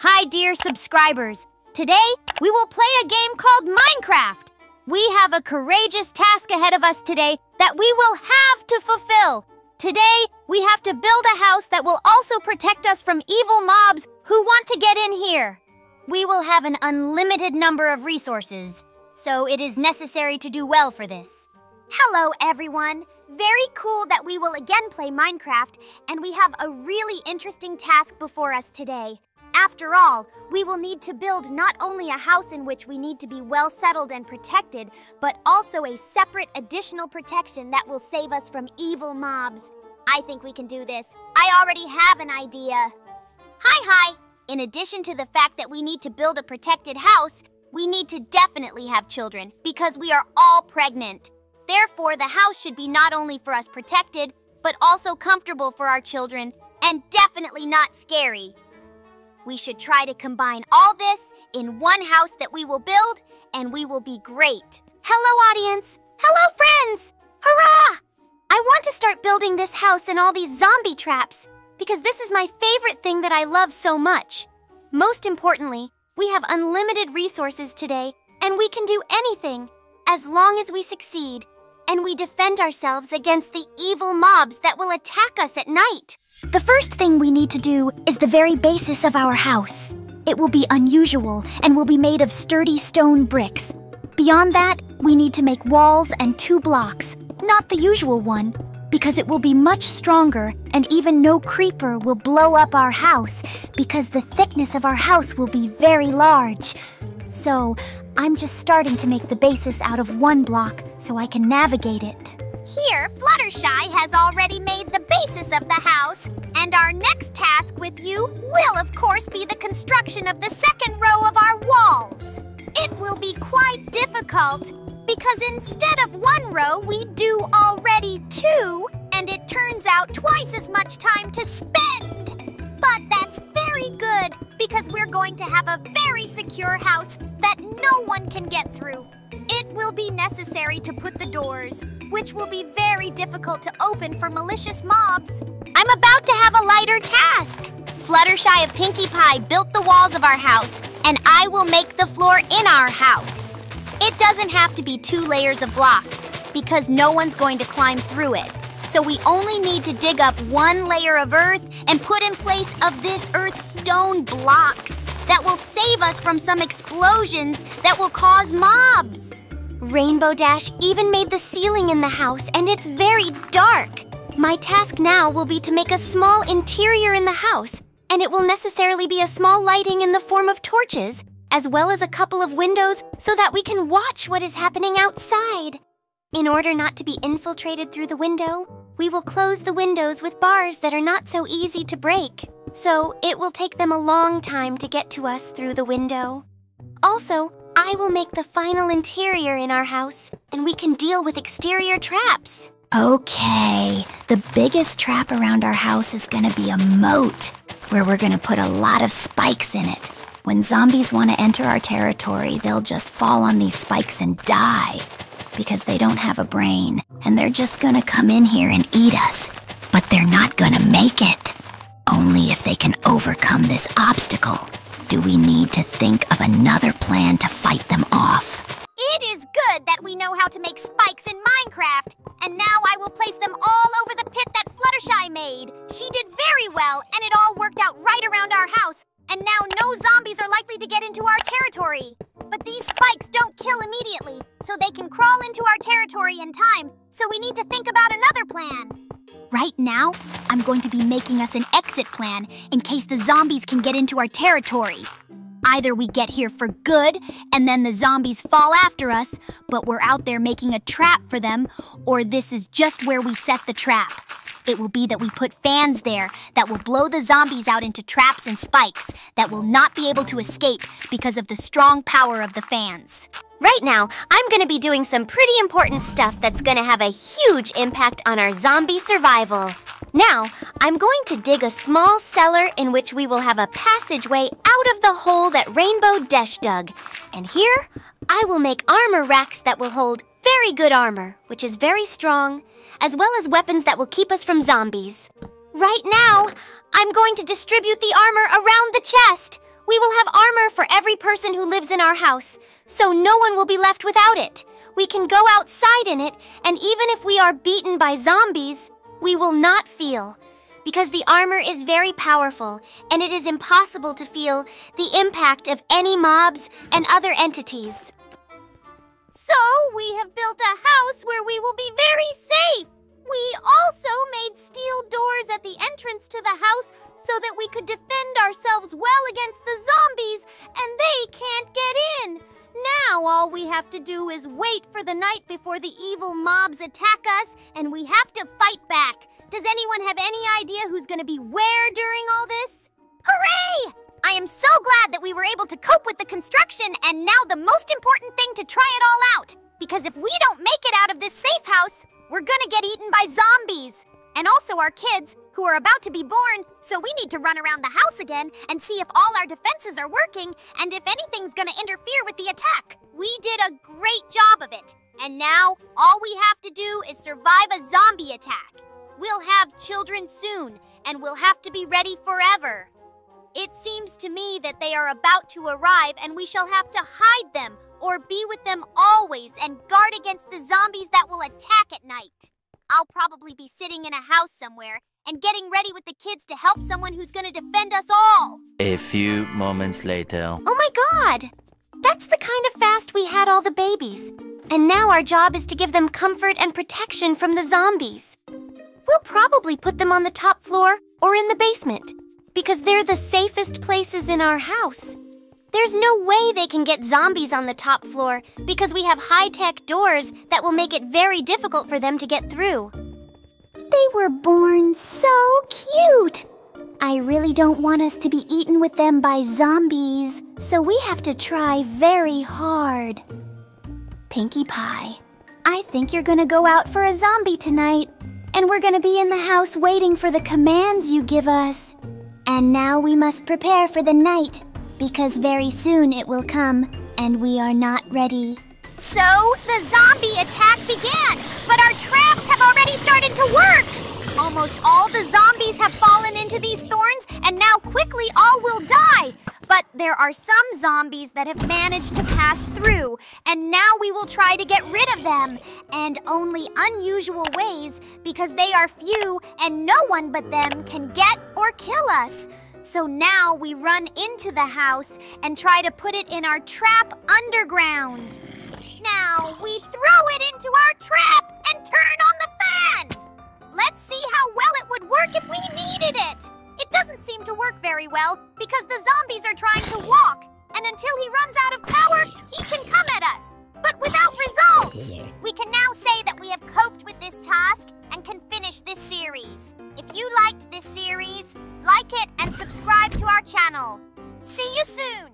Hi, dear subscribers. Today, we will play a game called Minecraft. We have a courageous task ahead of us today that we will have to fulfill. Today, we have to build a house that will also protect us from evil mobs who want to get in here. We will have an unlimited number of resources, so it is necessary to do well for this. Hello, everyone. Very cool that we will again play Minecraft, and we have a really interesting task before us today. After all, we will need to build not only a house in which we need to be well settled and protected, but also a separate additional protection that will save us from evil mobs. I think we can do this. I already have an idea. Hi! In addition to the fact that we need to build a protected house, we need to definitely have children because we are all pregnant. Therefore, the house should be not only for us protected, but also comfortable for our children and definitely not scary. We should try to combine all this in one house that we will build, and we will be great. Hello, audience! Hello, friends! Hurrah! I want to start building this house and all these zombie traps because this is my favorite thing that I love so much. Most importantly, we have unlimited resources today, and we can do anything as long as we succeed and we defend ourselves against the evil mobs that will attack us at night. The first thing we need to do is the very basis of our house. It will be unusual and will be made of sturdy stone bricks. Beyond that, we need to make walls and 2 blocks, not the usual one, because it will be much stronger and even no creeper will blow up our house because the thickness of our house will be very large. So, I'm just starting to make the basis out of 1 block so I can navigate it. Here, Fluttershy has already made the basis of the house, and our next task with you will, of course, be the construction of the second row of our walls. It will be quite difficult, because instead of 1 row, we do already 2, and it turns out twice as much time to spend. But that's very good, because we're going to have a very secure house that no one can get through. It will be necessary to put the doors, which will be very difficult to open for malicious mobs. I'm about to have a lighter task. Fluttershy of Pinkie Pie built the walls of our house, and I will make the floor in our house. It doesn't have to be 2 layers of blocks, because no one's going to climb through it. So we only need to dig up 1 layer of earth and put in place of this earth stone blocks that will save us from some explosions that will cause mobs. Rainbow Dash even made the ceiling in the house, and it's very dark. My task now will be to make a small interior in the house, and it will necessarily be a small lighting in the form of torches, as well as a couple of windows so that we can watch what is happening outside. In order not to be infiltrated through the window, we will close the windows with bars that are not so easy to break, so it will take them a long time to get to us through the window. Also, I will make the final interior in our house, and we can deal with exterior traps. Okay, the biggest trap around our house is gonna be a moat, where we're gonna put a lot of spikes in it. When zombies want to enter our territory, they'll just fall on these spikes and die, because they don't have a brain, and they're just gonna come in here and eat us. But they're not gonna make it. Only if they can overcome this obstacle do we need to think of another plan to fight them off. It is good that we know how to make spikes in Minecraft, and now I will place them all over the pit that Fluttershy made. She did very well, and it all worked out right around our house, and now no zombies are likely to get into our territory. But these spikes don't kill immediately, so they can crawl into our territory in time, so we need to think about another plan. Right now, I'm going to be making us an exit plan in case the zombies can get into our territory. Either we get here for good, and then the zombies fall after us, but we're out there making a trap for them, or this is just where we set the trap. It will be that we put fans there that will blow the zombies out into traps and spikes that will not be able to escape because of the strong power of the fans. Right now, I'm going to be doing some pretty important stuff that's going to have a huge impact on our zombie survival. Now, I'm going to dig a small cellar in which we will have a passageway out of the hole that Rainbow Dash dug. And here, I will make armor racks that will hold very good armor, which is very strong, as well as weapons that will keep us from zombies. Right now, I'm going to distribute the armor around the chest, We will have armor for every person who lives in our house, so no one will be left without it. We can go outside in it, and even if we are beaten by zombies, we will not feel. Because the armor is very powerful, and it is impossible to feel the impact of any mobs and other entities. So we have built a house where we will be very safe. We also made steel doors at the entrance to the house so that we could defend ourselves well against the zombies, and they can't get in. Now all we have to do is wait for the night before the evil mobs attack us, and we have to fight back. Does anyone have any idea who's going to be where during all this? Hooray! I am so glad that we were able to cope with the construction, and now the most important thing to try it all out. Because if we don't make it out of this safe house, we're gonna get eaten by zombies. And also our kids, who are about to be born, so we need to run around the house again and see if all our defenses are working and if anything's gonna interfere with the attack. We did a great job of it. And now, all we have to do is survive a zombie attack. We'll have children soon, and we'll have to be ready forever. It seems to me that they are about to arrive, and we shall have to hide them or be with them always and guard against the zombies that will attack at night. I'll probably be sitting in a house somewhere and getting ready with the kids to help someone who's going to defend us all. A few moments later. Oh my God! That's the kind of fast we had all the babies. And now our job is to give them comfort and protection from the zombies. We'll probably put them on the top floor or in the basement, because they're the safest places in our house. There's no way they can get zombies on the top floor because we have high-tech doors that will make it very difficult for them to get through. They were born so cute. I really don't want us to be eaten with them by zombies, so we have to try very hard. Pinkie Pie, I think you're gonna go out for a zombie tonight, and we're gonna be in the house waiting for the commands you give us. And now we must prepare for the night, because very soon it will come, and we are not ready. So, the zombie attack began, but our traps have already started to work. Almost all the zombies have fallen into these thorns, and now quickly all will die. But there are some zombies that have managed to pass through, and now we will try to get rid of them, and only unusual ways, because they are few and no one but them can get or kill us. So now we run into the house and try to put it in our trap underground. Now we throw it into our trap and turn on the fan. Let's see how well it would work if we needed it. It doesn't seem to work very well because the zombies are trying to walk. And until he runs out of power, he can come at us. But without results. We can now say that we have coped with this task and can finish this series. If you liked this series, like it and subscribe to our channel. See you soon!